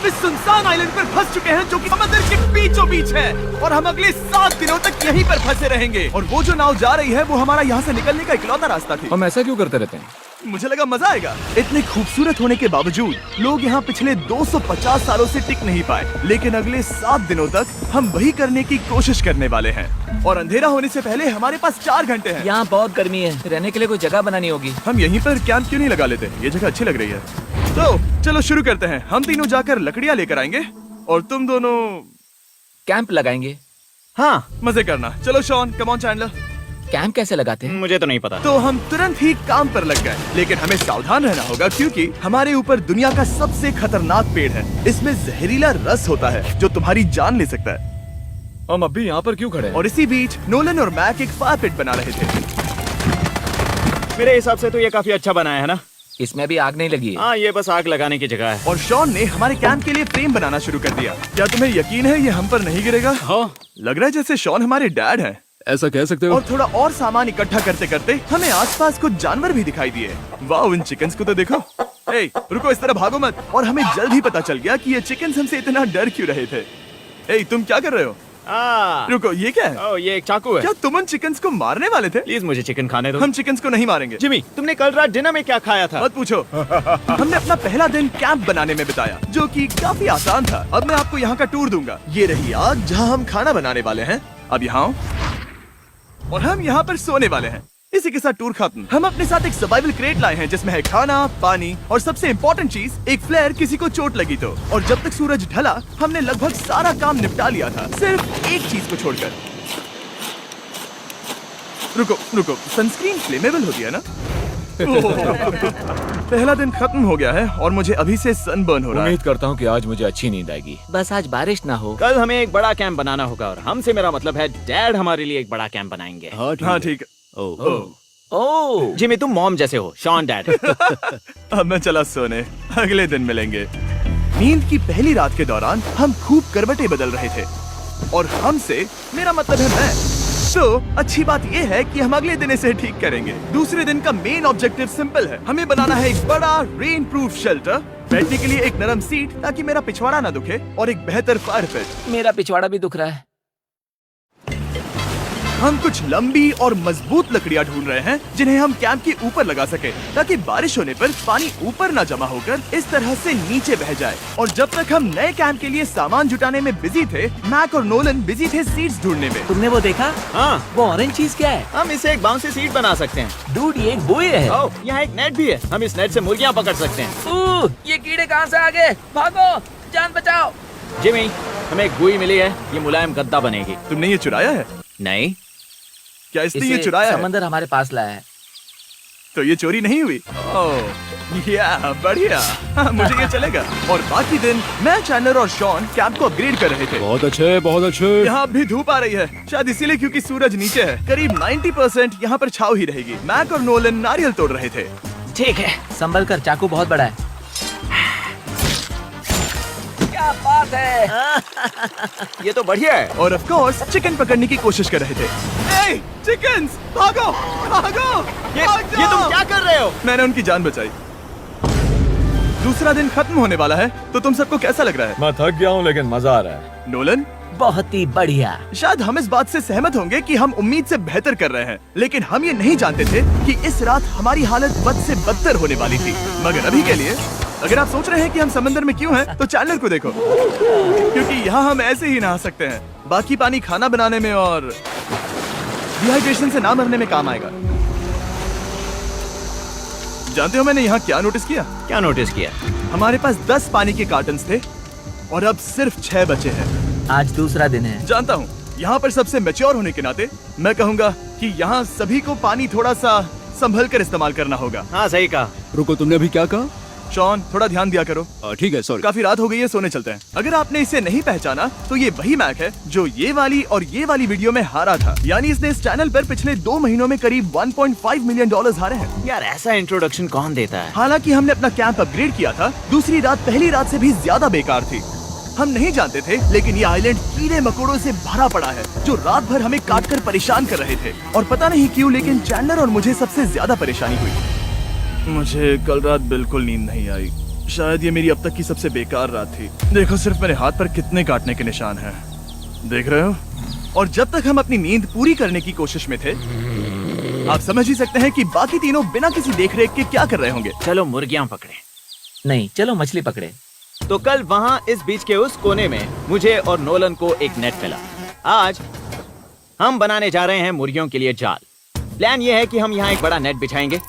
हम इस सुनसान आइलैंड पर फंस चुके हैं जो कि समंदर के बीचों बीच है और हम अगले 7 दिनों तक यहीं पर फंसे रहेंगे। और वो जो नाव जा रही है वो हमारा यहाँ से निकलने का इकलौता रास्ता थी। हम ऐसा क्यों करते रहते हैं? मुझे लगा मजा आएगा। इतने खूबसूरत होने के बावजूद लोग यहाँ पिछले 250 सालों से टिक नहीं पाए, लेकिन अगले 7 दिनों तक हम वही करने की कोशिश करने वाले हैं। और अंधेरा होने से पहले हमारे पास 4 घंटे हैं। यहाँ बहुत गर्मी है, रहने के लिए कोई जगह बनानी होगी। हम यहीं पर कैंप क्यों नहीं लगा लेते? ये जगह अच्छी लग रही है। तो चलो शुरू करते हैं। हम तीनों जाकर लकड़ियाँ लेकर आएंगे और तुम दोनों कैंप लगाएंगे। हाँ, मजे करना। चलो Sean, come on Chandler. Camp कैसे लगाते हैं? मुझे तो नहीं पता। तो हम तुरंत ही काम पर लग गए, लेकिन हमें सावधान रहना होगा क्योंकि हमारे ऊपर दुनिया का सबसे खतरनाक पेड़ है। इसमें जहरीला रस होता है जो तुम्हारी जान ले सकता है। हम अभी यहाँ पर क्यों खड़े हैं? और इसी बीच नोलन और मैक एक फायर पिट बना रहे थे। मेरे हिसाब से तो ये काफी अच्छा बनाया है ना? इसमें अभी आग नहीं लगी है। हाँ, ये बस आग लगाने की जगह है। और शॉन ने हमारे कैंप के लिए फ्रेम बनाना शुरू कर दिया। क्या तुम्हें यकीन है ये हम पर नहीं गिरेगा? हाँ, लग रहा है जैसे शॉन हमारे डैड हैं। ऐसा कह सकते हो? और थोड़ा और सामान इकट्ठा करते करते हमें आसपास कुछ जानवर भी दिखाई दिए। वाह, इन चिकन्स को तो देखो। ए, रुको, इस तरह भागो मत। और हमें जल्द ही पता चल गया कि ये चिकन्स हमसे इतना डर क्यों रहे थे। ए, तुम क्या कर रहे हो? रुको, ये क्या है? ये एक चाकू है। क्या तुम उन चिकन्स को मारने वाले थे? प्लीज मुझे चिकन खाने दो। हम चिकन्स को नहीं मारेंगे। जिमी, तुमने कल रात डिनर में क्या खाया था? मत पूछो। हमने अपना पहला दिन कैंप बनाने में बिताया, जो कि काफी आसान था। अब मैं आपको यहाँ का टूर दूंगा। ये रही आग जहाँ हम खाना बनाने वाले हैं। अब यहाँ आओ। और हम यहाँ पर सोने वाले हैं। इसी के साथ टूर खत्म। हम अपने साथ एक सर्वाइवल क्रेट लाए हैं जिसमें है खाना, पानी और सबसे इम्पोर्टेंट चीज, एक फ्लेयर किसी को चोट लगी तो। और जब तक सूरज ढला हमने लगभग सारा काम निपटा लिया था, सिर्फ एक चीज को छोड़कर। रुको, सनस्क्रीन फ्लेमेबल होती है ना? पहला दिन खत्म हो गया है और मुझे अभी से सनबर्न हो रहा है। उम्मीद करता हूँ कि आज मुझे अच्छी नींद आएगी। बस आज बारिश ना हो। कल हमें एक बड़ा कैंप बनाना होगा और हमसे मेरा मतलब है डैड हमारे लिए एक बड़ा कैंप बनाएंगे। हाँ ठीक है। ओह, जिमी, तुम मॉम जैसे हो। Sean dad. अब मैं चला सोने, अगले दिन मिलेंगे। नींद की पहली रात के दौरान हम खूब करवटें बदल रहे थे और हमसे मेरा मतलब है मैं। तो अच्छी बात यह है कि हम अगले दिन इसे ठीक करेंगे। दूसरे दिन का मेन ऑब्जेक्टिव सिंपल है। हमें बनाना है एक बड़ा रेन प्रूफ शेल्टर, बैठने के लिए एक नरम सीट ताकि मेरा पिछवाड़ा ना दुखे और एक बेहतर फायर पिट। मेरा पिछवाड़ा भी दुख रहा है। हम कुछ लंबी और मजबूत लकड़ियां ढूंढ रहे हैं जिन्हें हम कैंप के ऊपर लगा सके ताकि बारिश होने पर पानी ऊपर न जमा होकर इस तरह से नीचे बह जाए। और जब तक हम नए कैंप के लिए सामान जुटाने में बिजी थे, मैक और नोलन बिजी थे सीड्स ढूंढने में। तुमने वो देखा? हाँ, वो ऑरेंज चीज क्या है? हम इसे एक बाउंसी सीट बना सकते हैं। डूड, ये एक बुए है। ओह, यहाँ एक नेट भी है। हम इस नेट से मुर्गियाँ पकड़ सकते हैं। ये कीड़े कहाँ से आ गए? भागो, जान बचाओ। जिमी, हमें एक बुई मिली है। ये मुलायम गद्दा बनेगी। तुमने ये चुराया है? नहीं, क्या इसने ये चुराया है? समंदर हमारे पास लाया है। तो ये चोरी नहीं हुई? ओह, या बढ़िया। हाँ, मुझे ये चलेगा। और बाकी दिन मैं, चैंडलर और शॉन कैंप को अपग्रेड कर रहे थे। बहुत अच्छे, बहुत अच्छे। यहाँ भी धूप आ रही है, शायद इसीलिए क्योंकि सूरज नीचे है। करीब 90% यहाँ पर छाव ही रहेगी। मैक और नोलन नारियल तोड़ रहे थे। ठीक है, संभल कर, चाकू बहुत बड़ा है। क्या बात है। ये तो बढ़िया है। और ऑफ कोर्स चिकन पकड़ने की कोशिश कर रहे थे। ए, चिकन्स, भागो, भागो, ये भाग तुम जाओ। क्या कर रहे हो? मैंने उनकी जान बचाई। दूसरा दिन खत्म होने वाला है, तो तुम सबको कैसा लग रहा है? मैं थक गया हूँ लेकिन मजा आ रहा है। नोलन, बहुत ही बढ़िया। शायद हम इस बात से सहमत होंगे कि हम उम्मीद से बेहतर कर रहे हैं, लेकिन हम ये नहीं जानते थे कि इस रात हमारी हालत बद से बदतर होने वाली थी। मगर अभी के लिए, अगर आप सोच रहे हैं कि हम समंदर में क्यों हैं, तो चैंडलर को देखो, क्योंकि यहाँ हम ऐसे ही नहा सकते हैं। बाकी पानी खाना बनाने में और डिहाइड्रेशन से ना मरने में काम आएगा। जानते हो मैंने यहाँ क्या नोटिस किया? क्या नोटिस किया? हमारे पास 10 पानी के कार्टन्स थे और अब सिर्फ 6 बचे हैं। आज दूसरा दिन है। जानता हूँ, यहाँ पर सबसे मैच्योर होने के नाते मैं कहूँगा कि यहाँ सभी को पानी थोड़ा सा संभल कर इस्तेमाल करना होगा। हाँ, सही कहा। रुको, तुमने अभी क्या कहा? शॉन, थोड़ा ध्यान दिया करो। ठीक है, सॉरी। काफी रात हो गई है, सोने चलते हैं। अगर आपने इसे नहीं पहचाना तो ये वही मैक है जो ये वाली और ये वाली वीडियो में हारा था। यानी इसने इस चैनल पर पिछले 2 महीनों में करीब $1.5 मिलियन हारे हैं। यार, ऐसा इंट्रोडक्शन कौन देता है? हालांकि हमने अपना कैंप अपग्रेड किया था, दूसरी रात पहली रात से भी ज्यादा बेकार थी। हम नहीं जानते थे, लेकिन ये आइलैंड कीड़े मकोड़ों से भरा पड़ा है जो रात भर हमें काट कर परेशान कर रहे थे। और पता नहीं क्यों, लेकिन चैंडलर और मुझे सबसे ज्यादा परेशानी हुई। मुझे कल रात बिल्कुल नींद नहीं आई। शायद ये मेरी अब तक की सबसे बेकार रात थी। देखो सिर्फ मेरे हाथ पर कितने काटने के निशान हैं। देख रहे हो? और जब तक हम अपनी नींद पूरी करने की कोशिश में थे, आप समझ ही सकते हैं कि बाकी तीनों बिना किसी देखरेख के क्या कर रहे होंगे। चलो मुर्गियां पकड़े। नहीं, चलो मछली पकड़े। तो कल वहाँ इस बीच के उस कोने में मुझे और नोलन को एक नेट मिला। आज हम बनाने जा रहे हैं मुर्गियों के लिए जाल। प्लान ये है कि हम यहाँ एक बड़ा नेट बिछाएंगे,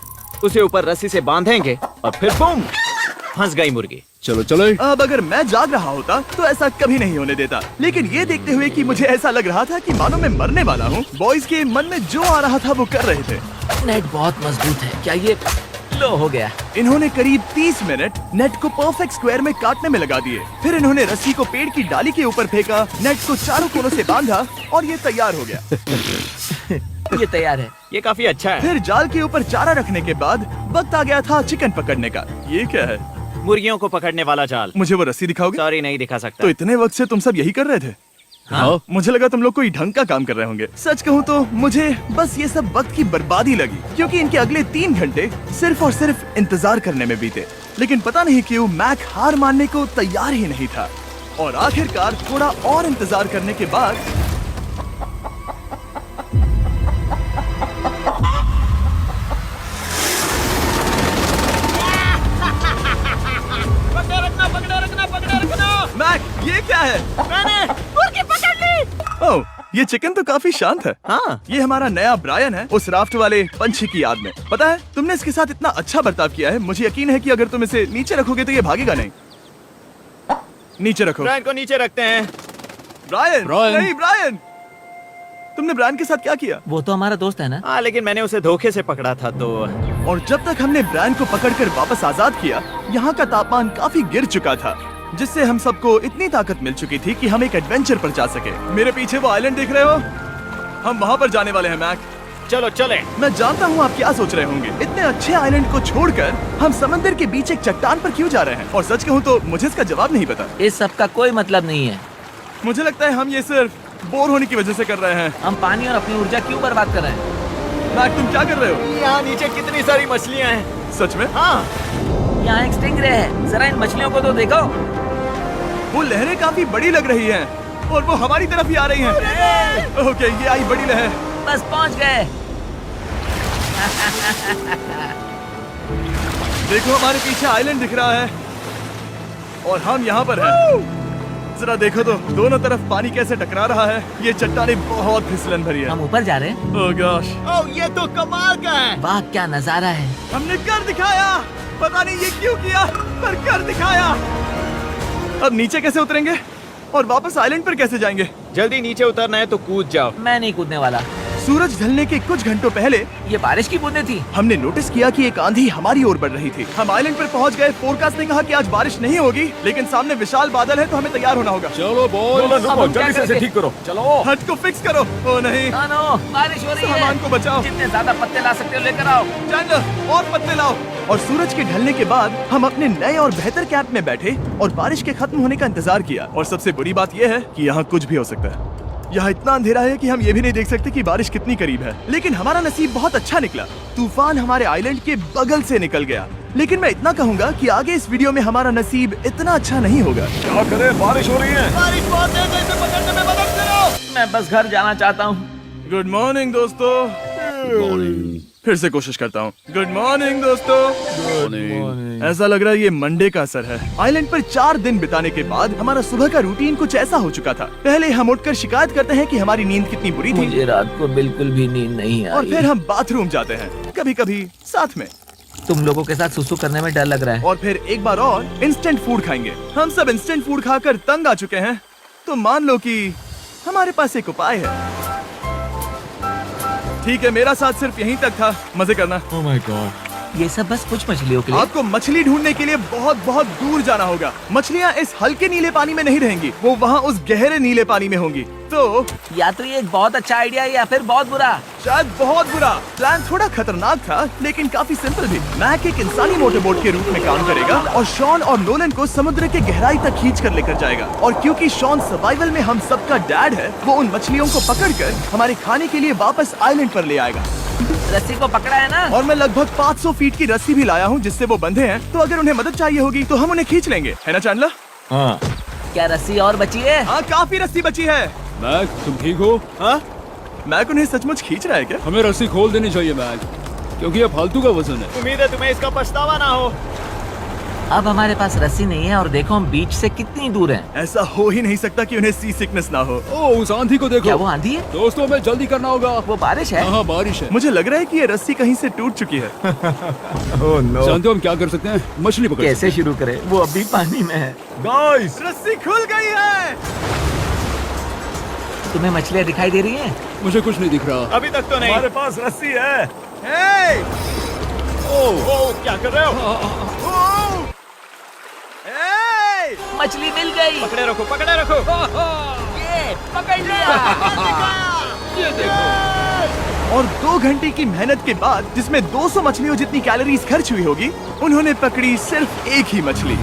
उसे ऊपर रस्सी से बांधेंगे और फिर बूम, फंस गई मुर्गी। चलो चले। अब अगर मैं जाग रहा होता तो ऐसा कभी नहीं होने देता, लेकिन ये देखते हुए कि मुझे ऐसा लग रहा था कि मानो मैं मरने वाला हूँ, बॉयज के मन में जो आ रहा था वो कर रहे थे। नेट बहुत मजबूत है। क्या ये लो हो गया? इन्होंने करीब 30 मिनट नेट को परफेक्ट स्क्वायर में काटने में लगा दिए। फिर इन्होंने रस्सी को पेड़ की डाली के ऊपर फेंका, नेट को चारों कोनों से बांधा और ये तैयार हो गया। ये तैयार है। ये काफी अच्छा है। फिर जाल के ऊपर चारा रखने के बाद वक्त आ गया था चिकन पकड़ने का। ये क्या है? मुर्गियों को पकड़ने वाला जाल। मुझे वो रस्सी दिखाओगे? सॉरी, नहीं दिखा सकता। तो इतने वक्त से तुम सब यही कर रहे थे? हाँ। मुझे लगा तुम लोग कोई ढंग का काम कर रहे होंगे। सच कहूँ तो मुझे बस ये सब वक्त की बर्बादी लगी, क्योंकि इनके अगले 3 घंटे सिर्फ और सिर्फ इंतजार करने में बीते। लेकिन पता नहीं क्यों मैक हार मानने को तैयार ही नहीं था, और आखिरकार थोड़ा और इंतजार करने के बाद मैक, ये क्या है? मैंने मुर्गी पकड़ ली। ओह, ये चिकन तो काफी शांत है। हाँ। ये हमारा नया ब्रायन है, उस राफ्ट वाले पंछी की याद में। पता है, तुमने इसके साथ इतना अच्छा बर्ताव किया है, मुझे यकीन है कि अगर तुम इसे नीचे रखोगे तो ये भागेगा नहीं। नीचे रखो। ब्रायन को नीचे रखते हैं। Brian, Brian. नहीं ब्रायन। तुमने ब्रायन के साथ क्या किया? वो तो हमारा दोस्त है ना। हाँ, लेकिन मैंने उसे धोखे से पकड़ा था तो। और जब तक हमने ब्रायन को पकड़कर वापस आजाद किया, यहाँ का तापमान काफी गिर चुका था, जिससे हम सबको इतनी ताकत मिल चुकी थी कि हम एक एडवेंचर पर जा सके। मेरे पीछे वो आइलैंड देख रहे हो? हम वहाँ पर जाने वाले हैं मैक। चलो चले। मैं जानता हूँ आप क्या सोच रहे होंगे, इतने अच्छे आइलैंड को छोड़कर हम समंदर के बीच एक चट्टान पर क्यों जा रहे हैं? और सच कहूँ तो मुझे इसका जवाब नहीं पता। इस सब का कोई मतलब नहीं है। मुझे लगता है हम ये सिर्फ बोर होने की वजह से कर रहे हैं। हम पानी और अपनी ऊर्जा क्यों बर्बाद कर रहे हैं? मैक, तुम क्या कर रहे हो? यहाँ नीचे कितनी सारी मछलियाँ हैं। सच में? हाँ। यहाँ एक स्टिंगरे है, जरा इन मछलियों को तो देखो। वो लहरें काफी बड़ी लग रही हैं और वो हमारी तरफ ही आ रही हैं। ओके, ये आई बड़ी लहर। बस पहुँच गए। देखो हमारे पीछे आइलैंड दिख रहा है और हम यहाँ पर हैं। जरा देखो तो दोनों तरफ पानी कैसे टकरा रहा है। ये चट्टानें बहुत फिसलन भरी है। हम ऊपर जा रहे हैं। ओह गॉश, ओह, ये तो कमाल का है। वाह, क्या नजारा है। हमने कर दिखाया। पता नहीं ये क्यों किया, पर कर दिखाया। अब नीचे कैसे उतरेंगे और वापस आइलैंड पर कैसे जाएंगे? जल्दी नीचे उतरना है तो कूद जाओ। मैं नहीं कूदने वाला। सूरज ढलने के कुछ घंटों पहले ये बारिश की बूंदें थी। हमने नोटिस किया कि एक आंधी हमारी ओर बढ़ रही थी। हम आइलैंड पर पहुंच गए। फोरकास्ट ने कहा कि आज बारिश नहीं होगी, लेकिन सामने विशाल बादल है तो हमें तैयार होना होगा। चलो बॉयज, अब हम क्या जल्दी से इसे करेंगे? ठीक करो। चलो। हट को फिक्स करो। ओ नहीं, नो, बारिश हो रही है। सामान को बचाओ। जितने ज्यादा पत्ते ला सकते हो लेकर आओ। चैंडलर, और पत्ते लाओ। और सूरज के ढलने के बाद हम अपने नए और बेहतर कैंप में बैठे और बारिश के खत्म होने का इंतजार किया। और सबसे बुरी बात यह है कि यहाँ कुछ भी हो सकता है। यहाँ इतना अंधेरा है कि हम ये भी नहीं देख सकते कि बारिश कितनी करीब है। लेकिन हमारा नसीब बहुत अच्छा निकला। तूफान हमारे आइलैंड के बगल से निकल गया। लेकिन मैं इतना कहूँगा कि आगे इस वीडियो में हमारा नसीब इतना अच्छा नहीं होगा। क्या करें, बारिश हो रही है। बारिश बहुत तेज है, इसे पकड़ने में मदद करो। मैं बस घर जाना चाहता हूँ। गुड मॉर्निंग दोस्तों। फिर से कोशिश करता हूँ। गुड मॉर्निंग दोस्तों। ऐसा लग रहा है ये मंडे का असर है। आइलैंड पर 4 दिन बिताने के बाद हमारा सुबह का रूटीन कुछ ऐसा हो चुका था। पहले हम उठकर शिकायत करते हैं कि हमारी नींद कितनी बुरी थी, मुझे रात को बिल्कुल भी नींद नहीं और आई। फिर हम बाथरूम जाते हैं, कभी कभी साथ में, तुम लोगों के साथ सुसु करने में डर लग रहा है। और फिर एक बार और इंस्टेंट फूड खाएंगे। हम सब इंस्टेंट फूड खाकर तंग आ चुके हैं, तो मान लो कि हमारे पास एक उपाय है। ठीक है, मेरा साथ सिर्फ यहीं तक था। मजे करना। Oh my God. ये सब बस कुछ मछलियों के लिए। आपको मछली ढूंढने के लिए बहुत बहुत दूर जाना होगा। मछलियाँ इस हल्के नीले पानी में नहीं रहेंगी, वो वहाँ उस गहरे नीले पानी में होंगी। तो या तो ये एक बहुत अच्छा आइडिया है या फिर बहुत बुरा। शायद बहुत बुरा। प्लान थोड़ा खतरनाक था, लेकिन काफी सिंपल भी। मैक एक इंसानी मोटरबोट के रूप में काम करेगा और शॉन और नोलन को समुद्र के गहराई तक खींच कर लेकर जाएगा। और क्योंकि शॉन सर्वाइवल में हम सबका डैड है, वो उन मछलियों को पकड़कर हमारे खाने के लिए वापस आइलैंड पर ले आएगा। रस्सी को पकड़ा है ना? और मैं लगभग 500 फीट की रस्सी भी लाया हूँ जिससे वो बंधे हैं, तो अगर उन्हें मदद चाहिए होगी तो हम उन्हें खींच लेंगे, है ना चैंडलर? हाँ। क्या रस्सी और बची है? हाँ, काफी रस्सी बची है। मैक, तुम ठीक हो? हाँ, मैक उन्हें सचमुच खींच रहा है क्या? हमें रस्सी खोल देनी चाहिए मैक, क्योंकि ये फालतू का वजन है। उम्मीद है तुम्हें इसका पछतावा ना हो। अब हमारे पास रस्सी नहीं है और देखो हम बीच से कितनी दूर हैं। ऐसा हो ही नहीं सकता कि उन्हें सी सिकनेस ना हो। ओह, उस आंधी को देखो। क्या वो आंधी है? दोस्तों, हमें जल्दी करना होगा। वो बारिश है? हाँ, बारिश है। मुझे लग रहा है कि ये रस्सी कहीं से टूट चुकी है। जानते हो हम क्या कर सकते हैं? मछली पकड़ सकते कैसे शुरू करें? वो अभी पानी में है। गाइस, रस्सी खुल गई है। तुम्हें मछलियाँ दिखाई दे रही हैं? मुझे कुछ नहीं दिख रहा। अभी तक तो नहीं। हमारे पास रस्सी है। हे! ओह, क्या कर रहे हो? हे! मछली मिल गई। पकड़े रखो, पकड़े रखो। ये पकड़ लिया। ये देखो। और 2 घंटे की मेहनत के बाद, जिसमें 200 मछलियों जितनी कैलोरीज खर्च हुई होगी, उन्होंने पकड़ी सिर्फ एक ही मछली।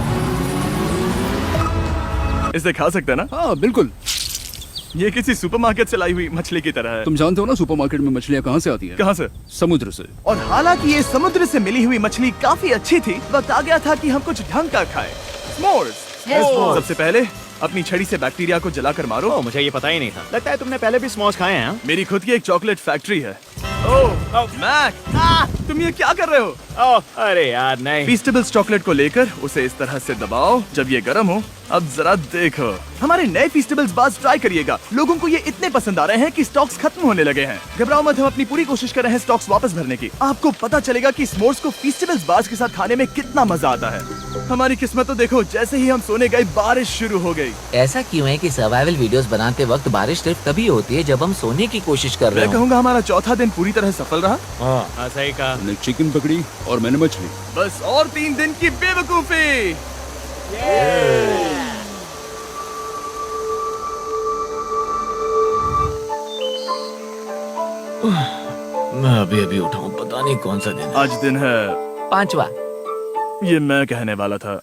इसे खा सकते हैं ना? हाँ, बिल्कुल। ये किसी सुपरमार्केट से लाई हुई मछली की तरह है। तुम जानते हो ना सुपरमार्केट में मछलियाँ कहाँ से आती हैं? कहाँ से? समुद्र से। और हालांकि ये समुद्र से मिली हुई मछली काफी अच्छी थी, वक्त आ गया था कि हम कुछ ढंग का खाएं। S'mores। सबसे पहले अपनी छड़ी से बैक्टीरिया को जलाकर मारो। ओह, मुझे ये पता ही नहीं था। लगता है तुमने पहले भी स्मोक्स खाए हैं। हाँ? मेरी खुद की एक चॉकलेट फैक्ट्री है। ओह मैक, तुम ये क्या कर रहे हो? ओह, अरे यार नहीं। फीस्टेबल्स चॉकलेट को लेकर उसे इस तरह से दबाओ जब ये गर्म हो। अब जरा देखो, हमारे नए फीस्टेबल्स बार्स ट्राई करिएगा। लोगों को ये इतने पसंद आ रहे हैं कि स्टॉक्स खत्म होने लगे हैं। घबराओ मत, हम अपनी पूरी कोशिश कर रहे हैं स्टॉक्स वापस भरने की। आपको पता चलेगा कि s'mores को फीस्टेबल्स बार्स के साथ खाने में कितना मजा आता है। हमारी किस्मत तो देखो, जैसे ही हम सोने गए बारिश शुरू हो गई। ऐसा क्यों है कि सर्वाइवल वीडियोस बनाते वक्त बारिश सिर्फ तभी होती है जब हम सोने की कोशिश कर रहे मैं हो? कहूँगा हमारा चौथा दिन पूरी तरह सफल रहा। हाँ, सही कहा। हमने चिकन पकड़ी और मैंने मछली। बस और 3 दिन की बेवकूफी। मैं अभी उठा हूँ, पता नहीं कौन सा दिन। आज दिन है 5वां। ये मैं कहने वाला था।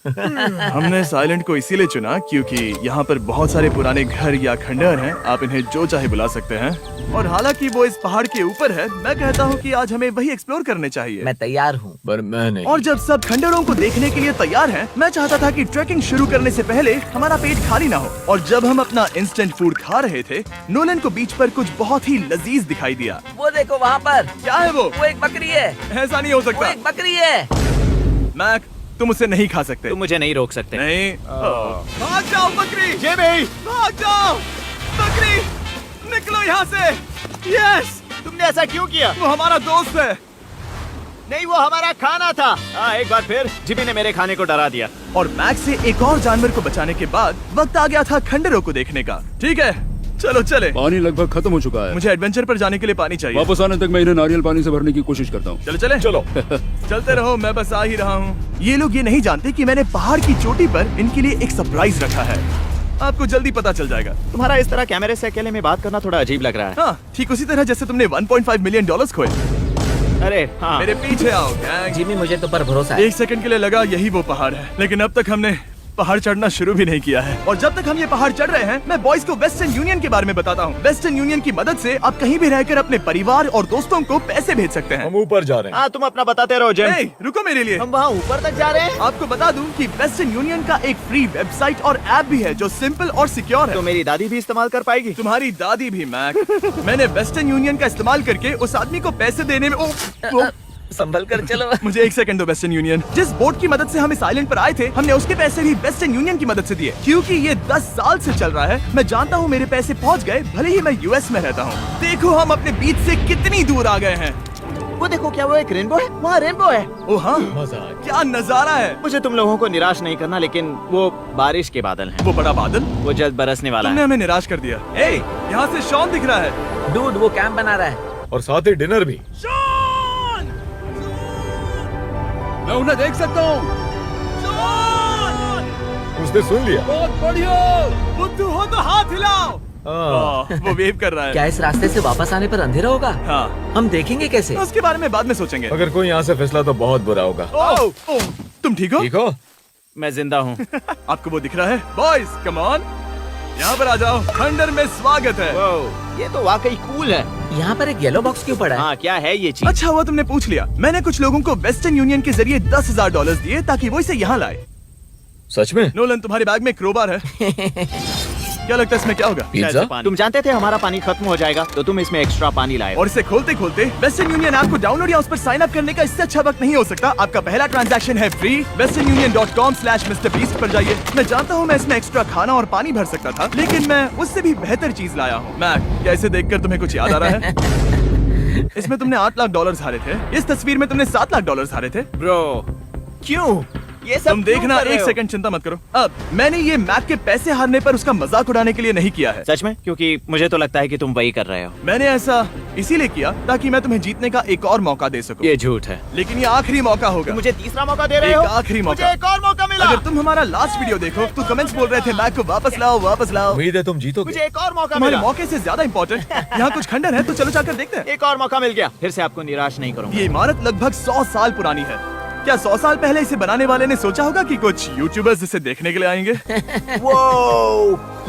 हमने इस आइलैंड को इसीलिए चुना क्योंकि यहाँ पर बहुत सारे पुराने घर या खंडहर हैं। आप इन्हें जो चाहे बुला सकते हैं। और हालांकि वो इस पहाड़ के ऊपर है, मैं कहता हूँ कि आज हमें वही एक्सप्लोर करने चाहिए। मैं तैयार हूँ। पर मैं नहीं। और जब सब खंडहरों को देखने के लिए तैयार हैं, मैं चाहता था कि ट्रैकिंग शुरू करने से पहले हमारा पेट खाली ना हो। और जब हम अपना इंस्टेंट फूड खा रहे थे, नोलन को बीच पर कुछ बहुत ही लजीज दिखाई दिया। वो देखो वहाँ पर। क्या है वो? वो एक बकरी है। ऐसा नहीं हो वो सकता। एक बकरी है। मैक, तुम उसे नहीं खा सकते। तुम मुझे नहीं रोक सकते। नहीं। भाग जाओ बकरी। ये भी। भाग जाओ बकरी, निकलो यहाँ से। यस, तुमने ऐसा क्यों किया? वो हमारा दोस्त है। नहीं, वो हमारा खाना था। एक बार फिर जिमी ने मेरे खाने को डरा दिया। और मैक से एक और जानवर को बचाने के बाद वक्त आ गया था खंडहरों को देखने का। ठीक है, चलो चले। पानी लगभग खत्म हो चुका है। मुझे एडवेंचर पर जाने के लिए पानी चाहिए। वापस आने तक मैं इन्हें नारियल पानी से भरने की कोशिश करता हूँ। चलो चले। चलो चलते रहो, मैं बस आ ही रहा हूँ। ये लोग ये नहीं जानते कि मैंने पहाड़ की चोटी पर इनके लिए एक सरप्राइज रखा है। आपको जल्दी पता चल जाएगा। तुम्हारा इस तरह कैमरे से अकेले में बात करना थोड़ा अजीब लग रहा है। हाँ, ठीक उसी तरह जैसे तुमने 1.5 मिलियन डॉलर्स खोए। अरे हाँ। मेरे पीछे आओ गैंग। जिमी, मुझे तो पर भरोसा है। 1 सेकंड के लिए लगा यही वो पहाड़ है, लेकिन अब तक हमने पहाड़ चढ़ना शुरू भी नहीं किया है। और जब तक हम ये पहाड़ चढ़ रहे हैं, मैं बॉयज को वेस्टर्न यूनियन के बारे में बताता हूँ। वेस्टर्न यूनियन की मदद से आप कहीं भी रहकर अपने परिवार और दोस्तों को पैसे भेज सकते हैं। हम ऊपर जा रहे हैं। हाँ, तुम अपना बताते रहो जेम। ए, रुको मेरे लिए। हम वहाँ ऊपर तक जा रहे हैं। आपको बता दूं कि वेस्टर्न यूनियन का एक फ्री वेबसाइट और ऐप भी है जो सिंपल और सिक्योर तो है। मेरी दादी भी इस्तेमाल कर पाएगी। तुम्हारी दादी भी मैक। मैंने वेस्टर्न यूनियन का इस्तेमाल करके उस आदमी को पैसे देने में संभल कर चलो। मुझे 1 सेकंड दो। वेस्टर्न यूनियन, जिस बोट की मदद से हम इस आइलैंड पर आए थे, हमने उसके पैसे भी वेस्टर्न यूनियन की मदद से दिए। क्योंकि ये 10 साल से चल रहा है, मैं जानता हूँ मेरे पैसे पहुँच गए, भले ही मैं यूएस में रहता हूँ। देखो हम अपने बीच से कितनी दूर आ गए हैं। वो देखो, क्या वो एक रेनबो है? वहाँ रेनबो है। ओ हाँ, क्या नजारा है। मुझे तुम लोगों को निराश नहीं करना, लेकिन वो बारिश के बादल हैं। वो बड़ा बादल, वो जल्द बरसने वाला तुमने है। हमें निराश कर दिया। ए, यहाँ से शॉन दिख रहा है। डूड, वो कैंप बना रहा है। और साथ ही डिनर भी। शॉन! मैं उन्हें देख सकता हूँ। शॉन! उसने सुन लिया। बहुत बढ़िया। बुद्धू हो तो हाथ हिलाओ। वो वेव कर रहा है। क्या इस रास्ते से वापस आने पर अंधेरा होगा? हाँ, हम देखेंगे कैसे? उसके बारे में बाद में सोचेंगे। अगर कोई यहाँ से फिसला तो बहुत बुरा होगा। ओह, तुम ठीक हो? ठीक हो? मैं जिंदा हूँ। आपको वो दिख रहा है? Boys, come on. यहाँ पर आ जाओ, खंडर में स्वागत है। वाह, ये तो वाकई कूल है। यहाँ पर एक येलो बॉक्स क्यों पड़ा है? हाँ, क्या है ये चीज? अच्छा हुआ तुमने पूछ लिया। मैंने कुछ लोगों को वेस्टर्न यूनियन के जरिए $10,000 दिए ताकि वो इसे यहाँ लाए। सच में? नोलन, तुम्हारे बैग में क्रोबार है। क्या लगता है इसमें क्या होगा? पिज्जा? तुम जानते थे हमारा पानी खत्म हो जाएगा, तो तुम इसमें एक्स्ट्रा पानी लाए। और इसे खोलते खोलते वेस्टर्न यूनियन ऐप को डाउनलोड या उस पर साइन अप करने का इससे अच्छा वक्त नहीं हो सकता। आपका पहला ट्रांजैक्शन है फ्री। westernunion.com/MrBeast पर जाइए। मैं जानता हूँ मैं इसमें एक्स्ट्रा खाना और पानी भर सकता था, लेकिन मैं उससे भी बेहतर चीज लाया हूँ। मैक, क्या इसे देखकर तुम्हें कुछ याद आ रहा है? इसमें तुमने $8 लाख हारे थे। इस तस्वीर में तुमने $7 लाख हारे थे। ब्रो, क्यों? ये सब तुम देखना, क्यों कर रहे एक हो? सेकंड चिंता मत करो। अब मैंने ये मैक के पैसे हारने पर उसका मजाक उड़ाने के लिए नहीं किया है। सच में? क्योंकि मुझे तो लगता है कि तुम वही कर रहे हो। मैंने ऐसा इसीलिए किया ताकि मैं तुम्हें जीतने का एक और मौका दे सकूं। ये झूठ है। लेकिन ये आखिरी मौका होगा। मुझे तीसरा मौका दे रहे एक हो? आखिरी मौका। मुझे एक और मौका मिला। अगर तुम हमारा लास्ट वीडियो देखो तो कमेंट्स बोल रहे थे मैक को वापस लाओ, वापस लाओ। उम्मीद है तुम जीतोगे। मुझे एक और मौका तुम्हारे मिला। मौके से ज्यादा इम्पोर्टेंट यहाँ कुछ खंडर है, तो चलो जाकर देखते हैं। एक और मौका मिल गया। फिर से आपको निराश नहीं करूंगा। ये इमारत लगभग 100 साल पुरानी है। क्या 100 साल पहले इसे बनाने वाले ने सोचा होगा कि कुछ यूट्यूबर्स इसे देखने के लिए आएंगे? वो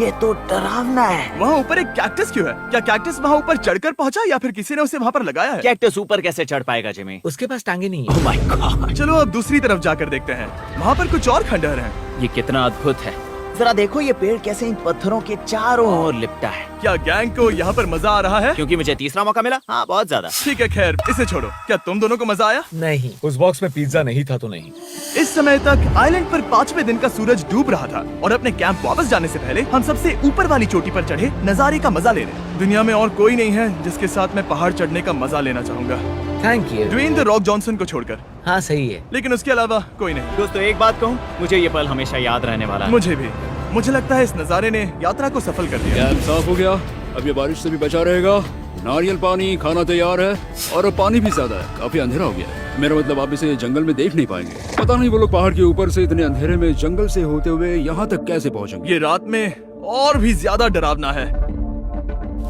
ये तो डरावना है। वहाँ ऊपर एक कैक्टस क्यों है? क्या कैक्टस वहाँ ऊपर चढ़कर पहुँचा या फिर किसी ने उसे वहाँ पर लगाया है? कैक्टस ऊपर कैसे चढ़ पाएगा जिमी? उसके पास टांगे नहीं है। ओह माय गॉड, चलो अब दूसरी तरफ जाकर देखते हैं। वहाँ पर कुछ और खंडहर हैं। ये कितना अद्भुत है। जरा देखो ये पेड़ कैसे इन पत्थरों के चारों ओर लिपटा है। क्या गैंग को यहाँ पर मजा आ रहा है? क्योंकि मुझे तीसरा मौका मिला। हाँ, बहुत ज्यादा। ठीक है, खैर इसे छोड़ो। क्या तुम दोनों को मजा आया? नहीं। उस बॉक्स में पिज्जा नहीं था तो नहीं। इस समय तक आइलैंड पर 5वें दिन का सूरज डूब रहा था और अपने कैंप वापस जाने से पहले हम सबसे ऊपर वाली चोटी पर चढ़े नजारे का मजा ले रहे। दुनिया में और कोई नहीं है जिसके साथ मैं पहाड़ चढ़ने का मजा लेना चाहूंगा, thank you. Dwayne the Rock Johnson को छोड़कर। हाँ सही है। लेकिन उसके अलावा कोई नहीं। दोस्तों, एक बात कहूँ, मुझे ये पल हमेशा याद रहने वाला है। मुझे भी। मुझे लगता है इस नजारे ने यात्रा को सफल कर दिया। कैंप साफ हो गया, अब ये बारिश से भी बचा रहेगा। नारियल पानी, खाना तैयार है और अब पानी भी ज्यादा है। काफी अंधेरा हो गया है। मेरा मतलब आप इसे जंगल में देख नहीं पाएंगे। पता नहीं वो लोग पहाड़ के ऊपर से इतने अंधेरे में जंगल से होते हुए यहाँ तक कैसे पहुँचेंगे। ये रात में और भी ज्यादा डरावना है।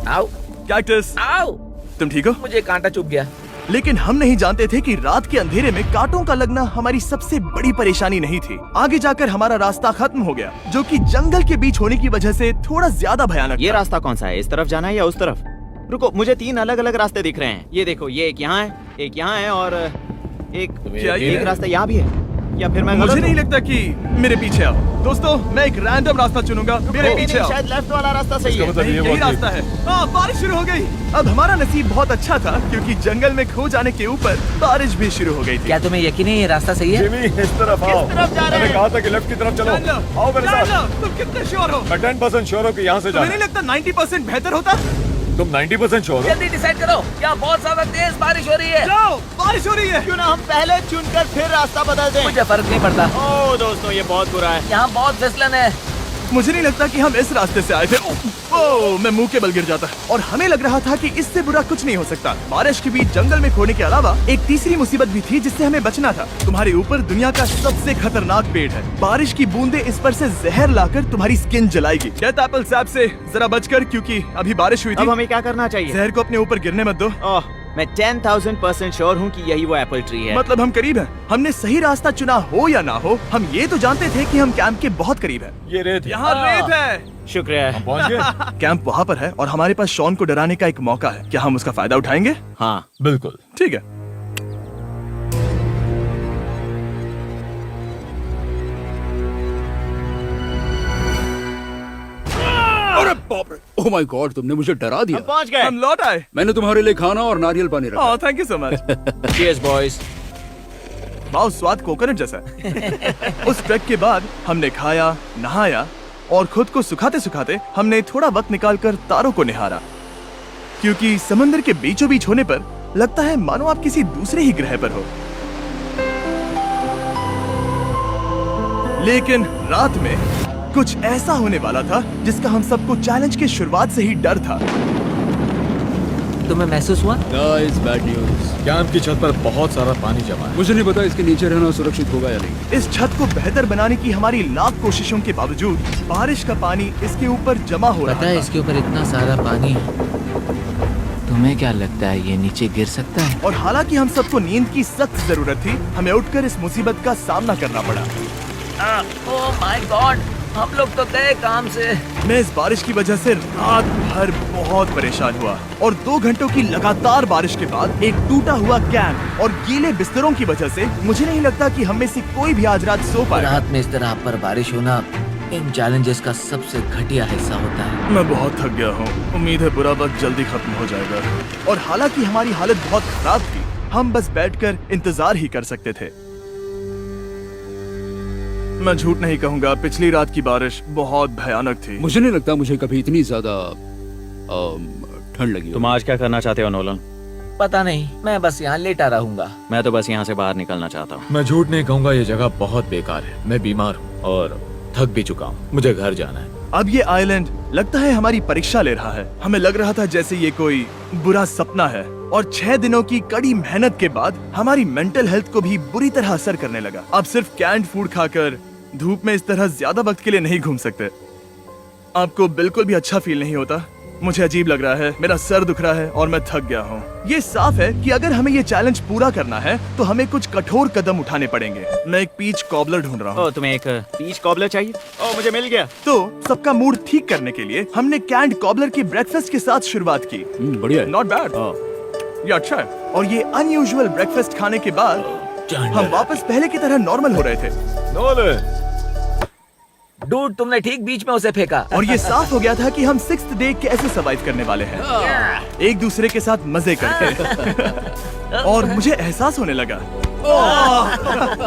आओ कैक्टस, आओ। तुम ठीक हो? मुझे कांटा चुभ गया। लेकिन हम नहीं जानते थे कि रात के अंधेरे में कांटों का लगना हमारी सबसे बड़ी परेशानी नहीं थी। आगे जाकर हमारा रास्ता खत्म हो गया, जो कि जंगल के बीच होने की वजह से थोड़ा ज्यादा भयानक ये था। रास्ता कौन सा है? इस तरफ जाना है या उस तरफ? रुको, मुझे 3 अलग अलग रास्ते दिख रहे हैं। ये देखो, ये एक यहाँ है, एक यहाँ है और क्या ये एक है? रास्ता यहाँ भी है। या फिर मैं मुझे गलत नहीं हूँ? लगता कि मेरे पीछे आओ। दोस्तों, मैं एक रैंडम रास्ता चुनूंगा। मेरे नहीं, पीछे नहीं, आओ। शायद लेफ्ट वाला रास्ता सही है। नहीं, यही रास्ता है। हाँ, बारिश शुरू हो गई। अब हमारा नसीब बहुत अच्छा था क्योंकि जंगल में खो जाने के ऊपर बारिश भी शुरू हो गई थी। क्या तुम्हें यकीन है ये रास्ता सही है? जिमी, इस तरफ आओ। किस तरफ जा रहे मैंने हैं? कहा था कि लेफ्ट की तरफ चलो। जान लो, आओ मेरे जान साथ। लो, तुम कितने श्योर हो? मैं 10% श्योर हूँ कि यहाँ से तुम्हें नहीं जाना। लगता 90% बेहतर होता? तुम 90% श्योर हो? जल्दी डिसाइड करो। यहाँ बहुत ज्यादा तेज बारिश हो रही है। जाओ, बारिश हो रही है। क्यों ना हम पहले चुनकर फिर रास्ता बदल दें? मुझे फर्क नहीं पड़ता। ओह दोस्तों, ये बहुत बुरा है। यहाँ बहुत फिसलन है। मुझे नहीं लगता कि हम इस रास्ते से आए थे। ओह, मैं मुंह के बल गिर जाता और हमें लग रहा था कि इससे बुरा कुछ नहीं हो सकता। बारिश के बीच जंगल में खोने के अलावा एक तीसरी मुसीबत भी थी जिससे हमें बचना था। तुम्हारे ऊपर दुनिया का सबसे खतरनाक पेड़ है। बारिश की बूंदें इस पर से जहर लाकर तुम्हारी स्किन जलाएगी। डेथ एप्पल सैप से जरा बचकर, क्योंकि अभी बारिश हुई अब थी। हमें क्या करना चाहिए? जहर को अपने ऊपर गिरने मत दो। ओह, मैं 10,000% श्योर हूँ कि यही वो एप्पल ट्री है। मतलब हम करीब हैं। हमने सही रास्ता चुना हो या ना हो, हम ये तो जानते थे कि हम कैंप के बहुत करीब हैं। ये रेत है। यहाँ रेत है। शुक्रिया। हम पहुँच गए। कैंप वहाँ पर है और हमारे पास शॉन को डराने का एक मौका है। क्या हम उसका फायदा उठाएंगे? हाँ, बिल्कुल। ठीक है। अरे बाप रे, ओह माय गॉड, तुमने मुझे डरा दिया। हम पहुँच गए। हम लौट आए। मैंने तुम्हारे लिए खाना और नारियल पानी रखा। Oh, thank you so much. Cheers, boys। वाह, स्वाद कोकोनट जैसा है। उस ट्रैक के बाद हमने खाया, नहाया और खुद को सुखाते सुखाते हमने थोड़ा वक्त निकालकर तारों को निहारा, क्योंकि समंदर के बीचों बीच होने पर लगता है मानो आप किसी दूसरे ही ग्रह पर हो। लेकिन रात में कुछ ऐसा होने वाला था जिसका हम सबको चैलेंज के शुरुआत से ही डर था। तुम्हें महसूस हुआ? Guys, bad news. कैंप की छत पर बहुत सारा पानी जमा है। मुझे नहीं पता इसके नीचे रहना सुरक्षित होगा या नहीं। इस छत को बेहतर बनाने की हमारी लाख कोशिशों के बावजूद बारिश का पानी इसके ऊपर जमा हो रहा पता है था। इसके ऊपर इतना सारा पानी है। तुम्हें क्या लगता है ये नीचे गिर सकता है? और हालांकि हम सबको नींद की सख्त जरूरत थी, हमें उठकर इस मुसीबत का सामना करना पड़ा। ओह माय गॉड, हम लोग तो गए काम से। मैं इस बारिश की वजह से रात भर बहुत परेशान हुआ और 2 घंटों की लगातार बारिश के बाद एक टूटा हुआ कैंप और गीले बिस्तरों की वजह से मुझे नहीं लगता कि हम में से कोई भी आज रात सो पाएगा। रात में इस तरह पर बारिश होना इन चैलेंजेस का सबसे घटिया हिस्सा होता है। मैं बहुत थक गया हूँ। उम्मीद है बुरा वक्त जल्दी खत्म हो जाएगा। और हालांकि हमारी हालत बहुत खराब थी, हम बस बैठकर इंतजार ही कर सकते थे। मैं झूठ नहीं कहूँगा, पिछली रात की बारिश बहुत भयानक थी। मुझे नहीं लगता मुझे कभी इतनी ज्यादा ठंड लगी हो। तुम आज क्या करना चाहते हो नोलन? पता नहीं, मैं बस यहाँ लेटा रहूंगा। मैं तो बस यहाँ से बाहर निकलना चाहता हूँ। मैं झूठ नहीं कहूंगा, ये जगह बहुत बेकार है। मैं बीमार हूँ और थक भी चुका हूँ। मुझे घर जाना है। अब ये आइलैंड लगता है हमारी परीक्षा ले रहा है। हमें लग रहा था जैसे ये कोई बुरा सपना है और 6 दिनों की कड़ी मेहनत के बाद हमारी मेंटल हेल्थ को भी बुरी तरह असर करने लगा। अब सिर्फ कैंड फूड खाकर धूप में इस तरह ज्यादा वक्त के लिए नहीं घूम सकते। आपको बिल्कुल भी अच्छा फील नहीं होता? मुझे अजीब लग रहा है, मेरा सर दुख रहा है और मैं थक गया हूँ। ये साफ है कि अगर हमें ये चैलेंज पूरा करना है तो हमें कुछ कठोर कदम उठाने पड़ेंगे। मैं एक पीच कॉबलर ढूंढ रहा हूँ। ओ, तुम्हें एक पीच कॉबलर चाहिए? ओ, मुझे मिल गया। तो सबका मूड ठीक करने के लिए हमने कैंड कॉबलर की ब्रेकफास्ट के साथ शुरुआत की। बढ़िया है। नॉट बैड, ये अच्छा है। और ये अनयूजुअल ब्रेकफास्ट खाने के बाद हम वापस पहले की तरह नॉर्मल हो रहे थे। नोलन, डूड, तुमने ठीक बीच में उसे फेंका। और ये साफ हो गया था कि हम 6th डे कैसे सरवाइव करने वाले हैं, एक दूसरे के साथ मजे करके। और मुझे एहसास होने लगा,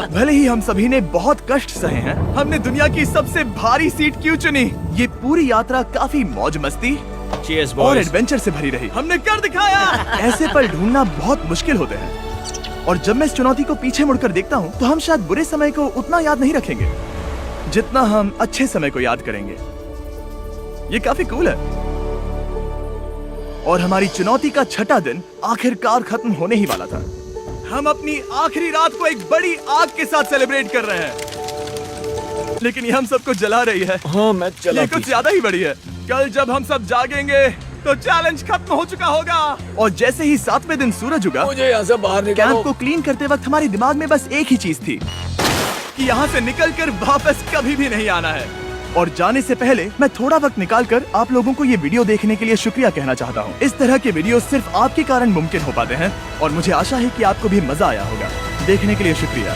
भले ही हम सभी ने बहुत कष्ट सहे हैं, हमने दुनिया की सबसे भारी सीट क्यों चुनी। ये पूरी यात्रा काफी मौज मस्ती Cheers, और boys. एडवेंचर से भरी रही। हमने कर दिखाया। ऐसे पल ढूंढना बहुत मुश्किल होते हैं और जब मैं इस चुनौती को पीछे मुड़कर देखता हूँ तो हम शायद बुरे समय को उतना याद नहीं रखेंगे जितना हम अच्छे समय को याद करेंगे। ये काफी कूल है। और हमारी चुनौती का 6ठा दिन आखिरकार खत्म होने ही वाला था। हम अपनी आखिरी रात को एक बड़ी आग के साथ सेलिब्रेट कर रहे हैं, लेकिन ये हम सबको जला रही है। हाँ मैं चला। ये कुछ ज्यादा ही बड़ी है। कल जब हम सब जागेंगे तो चैलेंज खत्म हो चुका होगा। और जैसे ही 7वें दिन सूरज उगा, मुझे यहाँ से बाहर कैंप निकालो। को क्लीन करते वक्त हमारे दिमाग में बस एक ही चीज थी कि यहाँ से निकलकर वापस कभी भी नहीं आना है। और जाने से पहले मैं थोड़ा वक्त निकालकर आप लोगों को ये वीडियो देखने के लिए शुक्रिया कहना चाहता हूँ। इस तरह के वीडियो सिर्फ आपके कारण मुमकिन हो पाते हैं और मुझे आशा है कि आपको भी मजा आया होगा। देखने के लिए शुक्रिया।